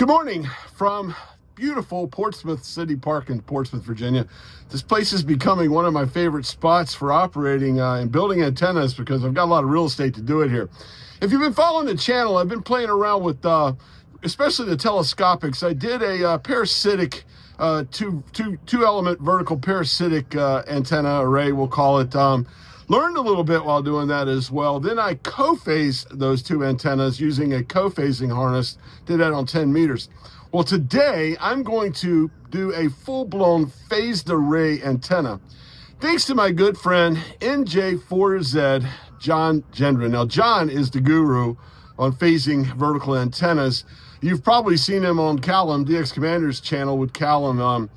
Good morning from beautiful Portsmouth City Park in Portsmouth, Virginia. This place is becoming one of my favorite spots for operating and building antennas because I've got a lot of real estate to do it here. If you've been following the channel, I've been playing around with especially the telescopics. I did a parasitic two element vertical parasitic antenna array, we'll call it. Learned a little bit while doing that as well. Then I co-phased those two antennas using a co-phasing harness. Did that on 10 meters. Well, today I'm going to do a full-blown phased array antenna. Thanks to my good friend NJ4Z, John Gendron. Now, John is the guru on phasing vertical antennas. You've probably seen him on Callum, DX Commander's channel with Callum.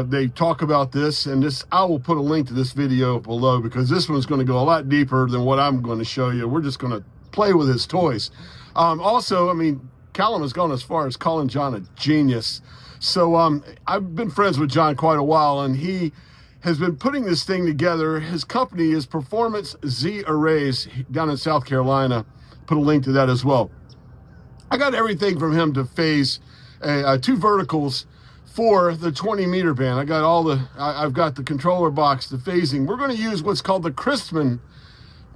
They talk about this, and I will put a link to this video below because this one's going to go a lot deeper than what I'm going to show you. We're just going to play with his toys. Also, I mean, Callum has gone as far as calling John a genius. So I've been friends with John quite a while, and he has been putting this thing together. His company is Performance Z Arrays down in South Carolina. Put a link to that as well. I got everything from him to phase two verticals for the 20-meter band. I've got the controller box, the phasing. We're going to use what's called the Christman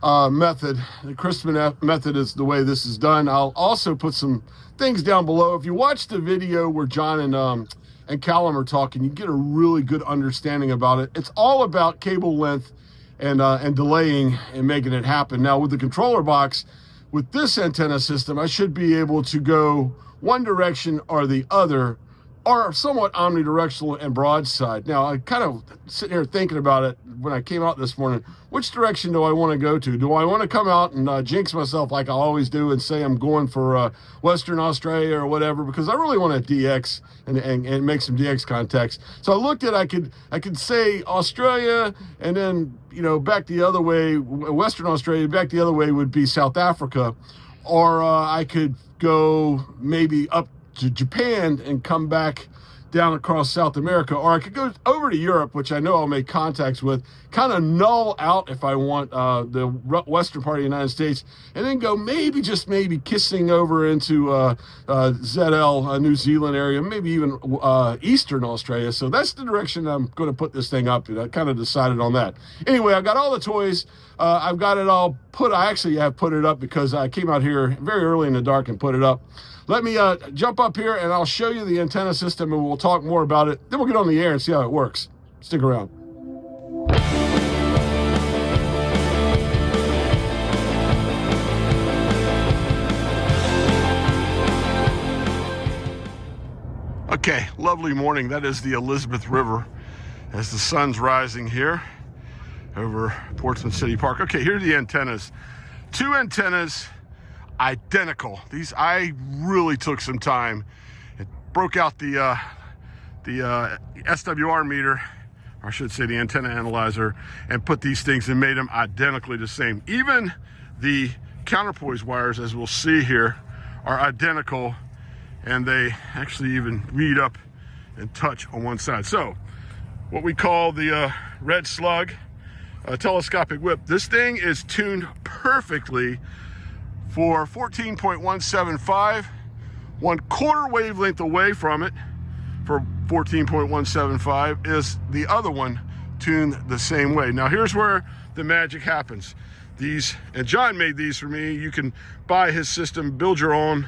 method. The Christman method is the way this is done. I'll also put some things down below. If you watch the video where John and Callum are talking, you get a really good understanding about it. It's all about cable length and delaying and making it happen. Now with the controller box, with this antenna system, I should be able to go one direction or the other, or somewhat omnidirectional and broadside. Now, I kind of sitting here thinking about it when I came out this morning. Which direction do I want to go to? Do I want to come out and jinx myself like I always do and say I'm going for Western Australia or whatever? Because I really want to DX and make some DX contacts. So I looked at I could say Australia, and then back the other way, Western Australia. Back the other way would be South Africa, or I could go maybe up to Japan and come back down across South America, or I could go over to Europe, which I know I'll make contacts with, kind of null out if I want the western part of the United States, and then go maybe, just maybe, kissing over into ZL, New Zealand area, maybe even Eastern Australia. So that's the direction I'm going to put this thing up, and I kind of decided on that. Anyway, I got all the toys. I've got it all put. I actually have put it up because I came out here very early in the dark and put it up. Let me jump up here and I'll show you the antenna system and we'll talk more about it. Then we'll get on the air and see how it works. Stick around. Okay, lovely morning. That is the Elizabeth River as the sun's rising here over Portsmouth City Park. Okay, here are the antennas. Two antennas, identical. These, I really took some time. It broke out the SWR meter, or I should say the antenna analyzer, and put these things and made them identically the same. Even the counterpoise wires, as we'll see here, are identical, and they actually even read up and touch on one side. So what we call the red slug telescopic whip. This thing is tuned perfectly for 14.175, 1/4 wavelength away from it for 14.175 is the other one tuned the same way. Now here's where the magic happens. These, and John made these for me. You can buy his system, build your own,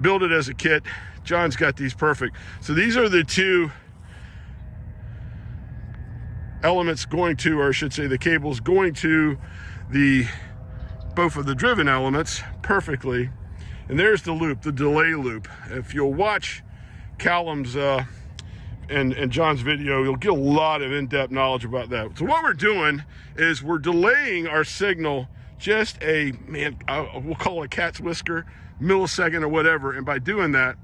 build it as a kit. John's got these perfect. So these are the two elements going to, or I should say the cables going to both of the driven elements perfectly. And there's the loop, the delay loop. If you'll watch Callum's and John's video, you'll get a lot of in-depth knowledge about that. So what we're doing is we're delaying our signal just we'll call it a cat's whisker, millisecond or whatever. And by doing that,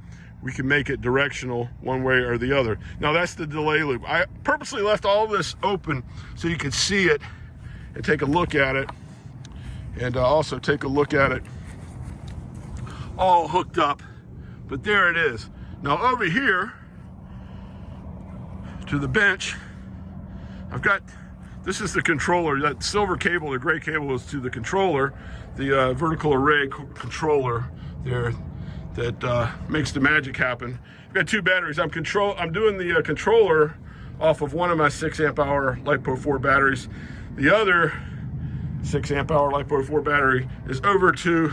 we can make it directional one way or the other. Now that's the delay loop. I purposely left all this open so you can see it and take a look at it. And also take a look at it all hooked up, but there it is. Now over here to the bench, I've got, this is the controller. That silver cable, the gray cable, is to the controller, the vertical array controller there. that makes the magic happen. I've got 2 batteries. I'm doing the controller off of one of my 6 amp hour LiPo 4 batteries. The other 6 amp hour LiPo 4 battery is over to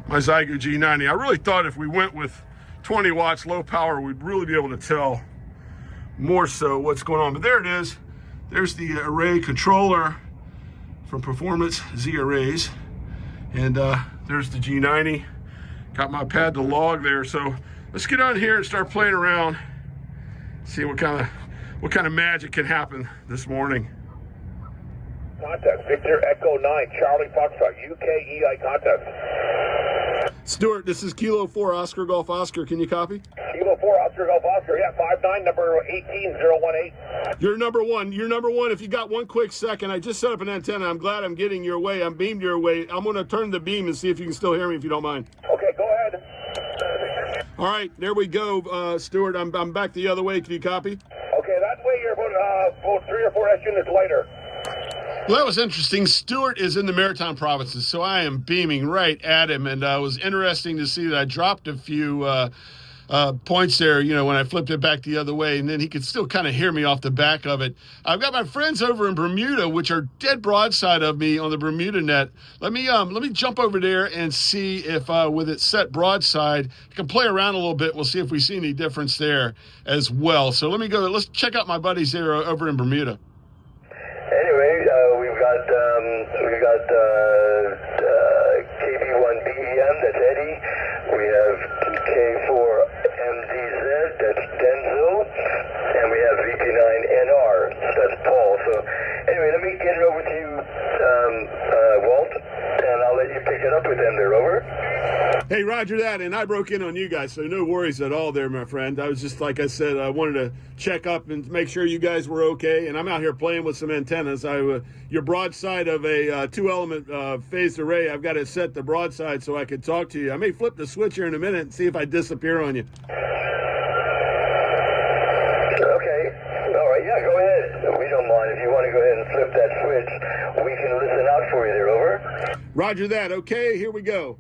my Zygo G90. I really thought if we went with 20 watts low power, we'd really be able to tell more so what's going on. But there it is. There's the array controller from Performance Z Arrays. And there's the G90. Got my pad to log there. So let's get on here and start playing around. See what kind of magic can happen this morning. Contact Victor Echo 9 Charlie Foxtrot UKEI contact. Stuart, this is Kilo 4 Oscar Golf Oscar. Can you copy? Kilo 4 Oscar Golf Oscar. Yeah, 59 number 18018. You're number one. You're number one. If you got one quick second, I just set up an antenna. I'm glad I'm getting your way. I'm beamed your way. I'm going to turn the beam and see if you can still hear me if you don't mind. Okay, go ahead. All right, there we go, Stuart. I'm back the other way. Can you copy? Okay, that way you're about 3 or 4 S units lighter. Well, that was interesting. Stuart is in the maritime provinces, so I am beaming right at him, and it was interesting to see that I dropped a few points there, you know, when I flipped it back the other way, and then he could still kind of hear me off the back of it. I've got my friends over in Bermuda, which are dead broadside of me on the Bermuda net. Let me jump over there and see if with it set broadside, I can play around a little bit. We'll see if we see any difference there as well. So let me go. Let's check out my buddies there over in Bermuda. Anyway, we got KB1BEM, that's Eddie. We have K4MDZ, that's Denzel. And we have VP9NR, that's Paul. So anyway, let me get it over to you, Walt, and I'll let you pick it up with them there, over. Hey, roger that, and I broke in on you guys, so no worries at all there, my friend. I was just, like I said, I wanted to check up and make sure you guys were okay, and I'm out here playing with some antennas. Your broadside of a 2-element phased array, I've got it set to broadside so I can talk to you. I may flip the switch here in a minute and see if I disappear on you. Okay, all right, yeah, go ahead. We don't mind. If you want to go ahead and flip that switch, we can listen out for you there, over. Roger that. Okay, here we go.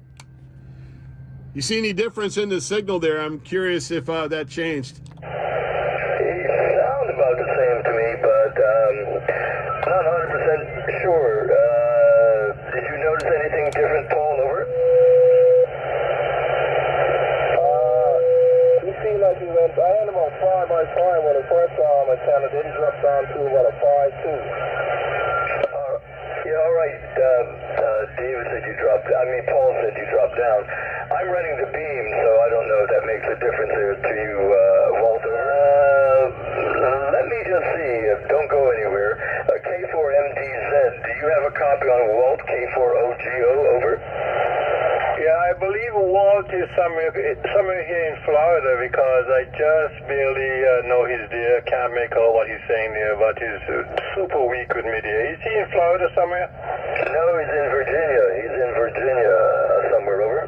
You see any difference in the signal there? I'm curious if that changed. It sounds about the same to me, but not 100% sure. Did you notice anything different, Paul, over? You seem like you went, I had about 5 by 5 when the first antenna, then dropped down to about a 5.2. Yeah, all right. David said you dropped, Paul said you dropped down. I'm running the beam, so I don't know if that makes a difference there to you, Walter. Let me just see. Don't go anywhere. K4MDZ, do you have a copy on Walt, K4OGO, over? Yeah, I believe Walt is somewhere here in Florida because I just barely know he's there. Can't make out what he's saying there, but he's super weak with me there. Is he in Florida somewhere? No, he's in Virginia. He's in Virginia somewhere, over.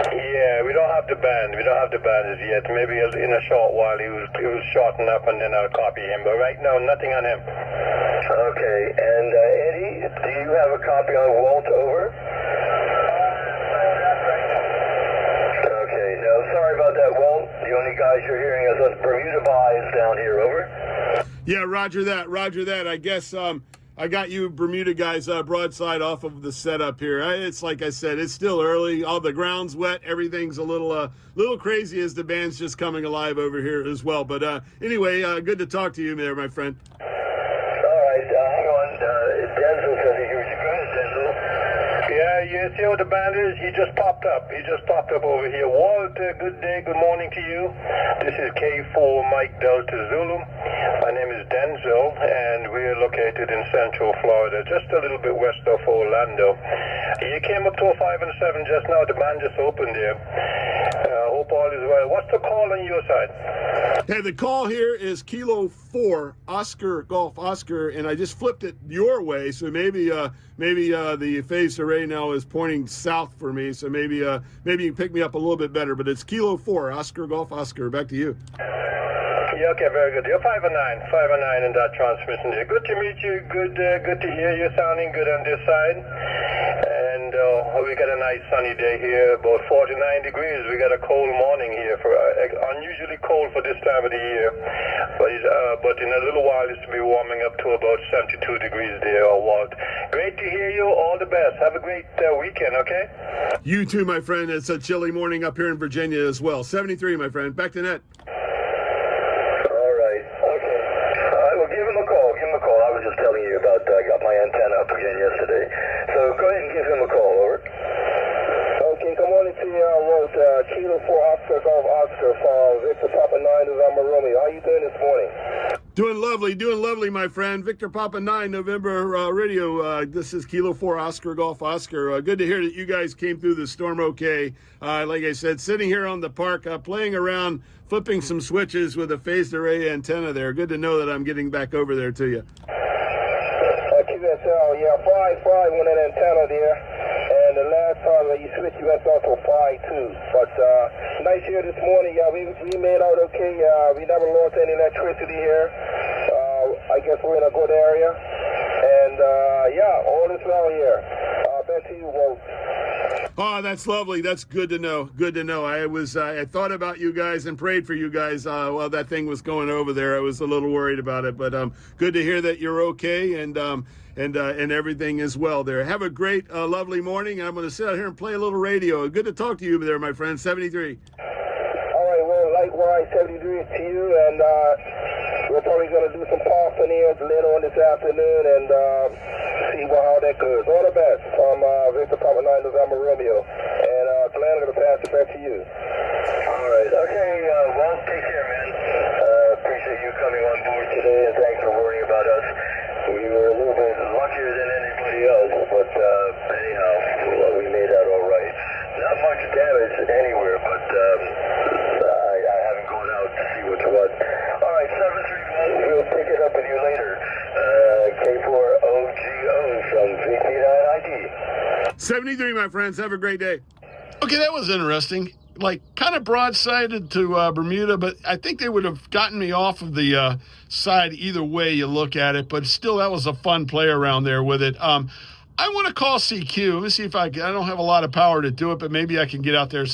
Yeah, we don't have the band. We don't have the band as yet. Maybe in a short while he will shorten up and then I'll copy him. But right now, nothing on him. Okay, and Eddie, do you have a copy on Walt, over? Okay, no, sorry about that, Walt. The only guys you're hearing is us Bermuda boys down here, over. Yeah, roger that, roger that. I guess I got you Bermuda guys broadside off of the setup here. It's like I said, it's still early. All the ground's wet. Everything's a little crazy as the band's just coming alive over here as well. But anyway, good to talk to you there, my friend. All right, hang on. Denzel says he hears you. Go ahead, Denzel. Yeah, you see what the band is? He just popped up. He just popped up over here. Walt, good day, good morning to you. This is K4 Mike Delta Zulu. My name is Denzel, and we're located in Central Florida, just a little bit west of Orlando. You came up to a 5 and 7 just now. The band just opened there. Hope all is well. What's the call on your side? Hey, the call here is Kilo 4 Oscar Golf Oscar, and I just flipped it your way, so maybe the phased array now is pointing south for me, so maybe you can pick me up a little bit better. But it's Kilo 4 Oscar Golf Oscar. Back to you. Yeah, okay, very good. You're 5 and 9 in that transmission there. Good to meet you. Good to hear you sounding good on this side. And We got a nice sunny day here, about 49 degrees. We got a cold morning here, for unusually cold for this time of the year. But in a little while, it's to be warming up to about 72 degrees there, or what. Great to hear you. All the best. Have a great weekend, okay? You too, my friend. It's a chilly morning up here in Virginia as well. 73, my friend. Back to net. All right. Okay. Well, give him a call. Give him a call. I was just telling you about I got my antenna up again yesterday. So go ahead and give him a call, over. Okay, good morning to you, Rose. Kilo 4 Oscar Golf Oscar from Victor Papa 9 November Romeo. How you doing this morning? Doing lovely, my friend. Victor Papa 9 November radio. This is Kilo 4 Oscar Golf Oscar. Good to hear that you guys came through the storm okay. Like I said, sitting here on the park, playing around, flipping some switches with a phased array antenna there. Good to know that I'm getting back over there to you. QSL, yeah, Fry went an antenna there. And the last time that you switched, you went on to 5-2. But nice here this morning. Yeah, we made out okay. We never lost any electricity here. I guess we're in a good area. And yeah, all is well here. Back to you, Walt. Oh, that's lovely. That's good to know. Good to know. I thought about you guys and prayed for you guys while that thing was going over there. I was a little worried about it, but good to hear that you're okay and everything is well there. Have a great, lovely morning. I'm going to sit out here and play a little radio. Good to talk to you there, my friend. 73. All right. Well, likewise, 73 to you, and we're probably going to do some passing here later on this afternoon and see how that goes. All the best from Victor Papa 9 November Romeo. And Glenn, I'm going to pass it back to you. All right. Okay, well, take care, man. Appreciate you coming on board today, and thanks for worrying about us. We were a little bit luckier than anybody else, but anyhow, we made out all right. Not much damage anywhere, but I haven't gone out to see what's what. All right, 731, we'll pick it up with you later. K4OGO from VT9ID. 73, my friends. Have a great day. Okay, that was interesting. Like, kind of broadsided to Bermuda, but I think they would have gotten me off of the side either way you look at it. But still, that was a fun play around there with it. I want to call CQ. Let me see if I don't have a lot of power to do it, but maybe I can get out there.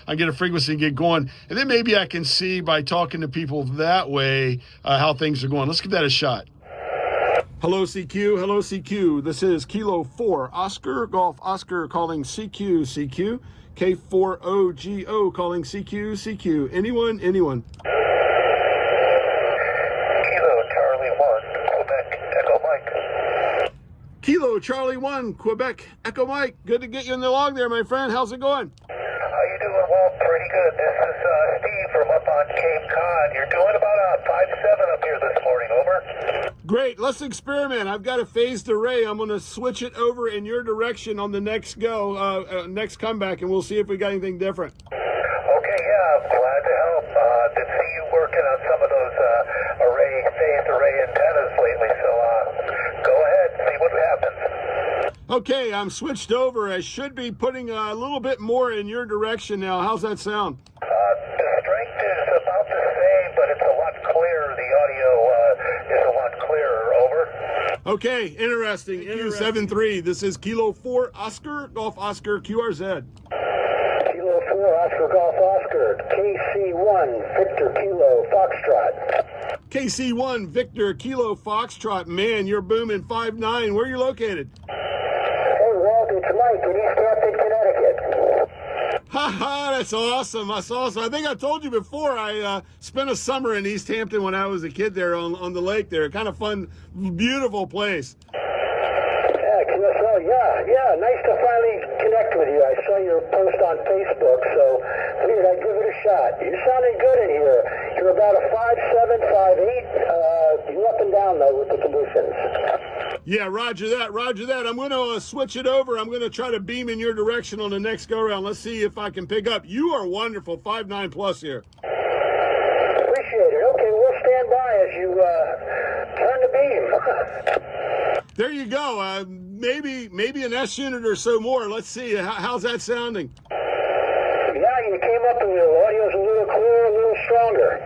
I get a frequency and get going. And then maybe I can see by talking to people that way how things are going. Let's give that a shot. Hello, CQ. Hello, CQ. This is Kilo 4 Oscar Golf Oscar calling CQ. CQ. K4OGO calling CQ. CQ. Anyone? Kilo Charlie 1, Quebec, Echo Mike. Kilo Charlie 1, Quebec, Echo Mike. Good to get you in the log there, my friend. How's it going? How you doing, Walt? Pretty good. This is Steve from up on Cape Cod. You're doing about 5-7 up here this morning, over? Great. Let's experiment. I've got a phased array. I'm going to switch it over in your direction on the next next comeback, and we'll see if we got anything different. Okay, yeah, I'm glad to help. Did see you working on some of those phased array antennas lately, so go ahead, see what happens. Okay, I'm switched over. I should be putting a little bit more in your direction now. How's that sound? The strength is about the same, but it's a lot clearer. The audio is a lot clearer, over. Okay, interesting. 73. This is Kilo 4 Oscar Golf Oscar QRZ. Kilo 4 Oscar Golf Oscar, KC1 Victor Kilo Foxtrot. KC1 Victor Kilo Foxtrot. Man, you're booming 5'9". Where are you located? Hey, Walt, it's Mike in East Hampton, Connecticut. Ha, that's awesome. That's awesome. I think I told you before, I spent a summer in East Hampton when I was a kid there on the lake there. Kind of fun, beautiful place. Yeah, QSL, yeah. Nice to finally connect with you. I saw your post on Facebook, so figured I'd give it a shot. You're sounding good in here. You're about a 5'7", 5'8". You're up and down, though, with the conditions. Yeah, roger that, roger that. I'm going to switch it over. I'm going to try to beam in your direction on the next go-around. Let's see if I can pick up. You are wonderful, 5'9" plus here. Appreciate it. Okay, we'll stand by as you turn the beam. There you go. Maybe an S unit or so more. Let's see. How's that sounding? Yeah, you came up a little. Audio's a little clearer, a little stronger.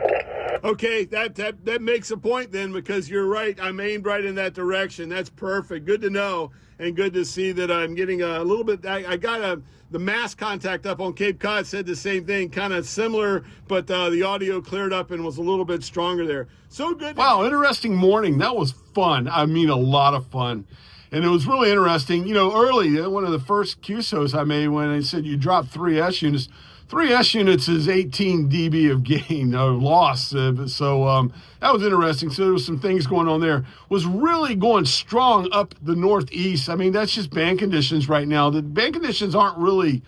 Okay, that makes a point then, because you're right. I'm aimed right in that direction. That's perfect. Good to know, and good to see that I'm getting a little bit. I got the mass contact up on Cape Cod said the same thing, kind of similar, but the audio cleared up and was a little bit stronger there. So good. Wow, interesting morning. That was fun. I mean, a lot of fun. And it was really interesting. You know, early, one of the first QSOs I made when I said you drop 3 S units. 3 S units is 18 dB of gain or loss. So that was interesting. So there was some things going on there. Was really going strong up the northeast. I mean, that's just band conditions right now. The band conditions aren't really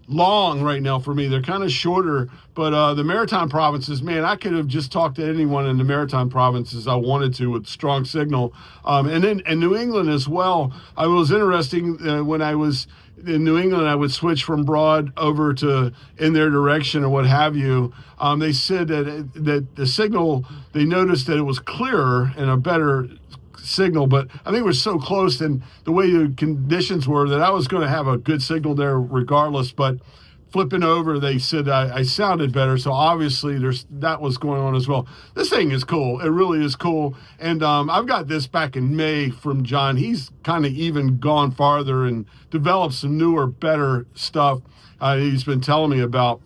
long right now for me. They're kind of shorter, but the maritime provinces, man, I could have just talked to anyone in the maritime provinces I wanted to with strong signal. And then in New England as well, I was interesting when I was in New England, I would switch from broad over to in their direction or what have you. They said that the signal, they noticed that it was clearer and a better signal, but I think it was so close and the way the conditions were that I was going to have a good signal there regardless. But flipping over, they said I sounded better, so obviously that was going on as well. This thing is cool. It really is cool. And I've got this back in May from John. He's kind of even gone farther and developed some newer, better stuff he's been telling me about.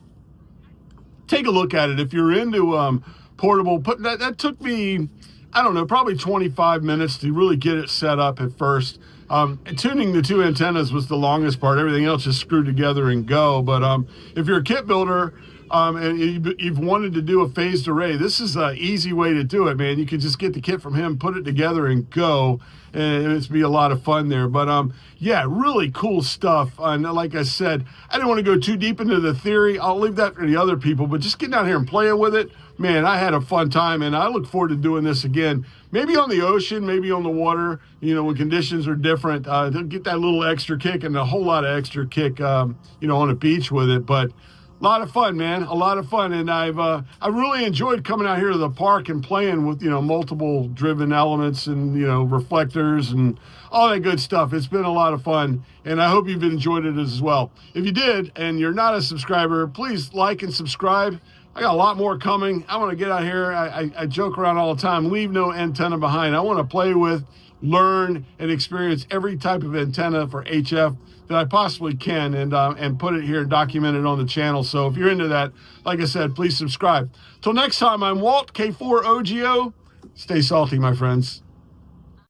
Take a look at it if you're into portable. That took me, I don't know, probably 25 minutes to really get it set up at first. Tuning the 2 antennas was the longest part. Everything else just screwed together and go. But if you're a kit builder and you've wanted to do a phased array, this is an easy way to do it, man. You can just get the kit from him, put it together, and go. And it's be a lot of fun there. But yeah, really cool stuff. And like I said, I didn't want to go too deep into the theory. I'll leave that for the other people. But just getting out here and playing with it, man, I had a fun time, and I look forward to doing this again. Maybe on the ocean, maybe on the water, you know, when conditions are different. They'll get that little extra kick and a whole lot of extra kick, you know, on the beach with it. But a lot of fun, man, a lot of fun. And I really enjoyed coming out here to the park and playing with, you know, multiple driven elements and, you know, reflectors and all that good stuff. It's been a lot of fun, and I hope you've enjoyed it as well. If you did and you're not a subscriber, please like and subscribe. I got a lot more coming. I want to get out here. I joke around all the time. Leave no antenna behind. I want to play with, learn, and experience every type of antenna for HF that I possibly can, and put it here and document it on the channel. So if you're into that, like I said, please subscribe. Till next time, I'm Walt, K4OGO. Stay salty, my friends.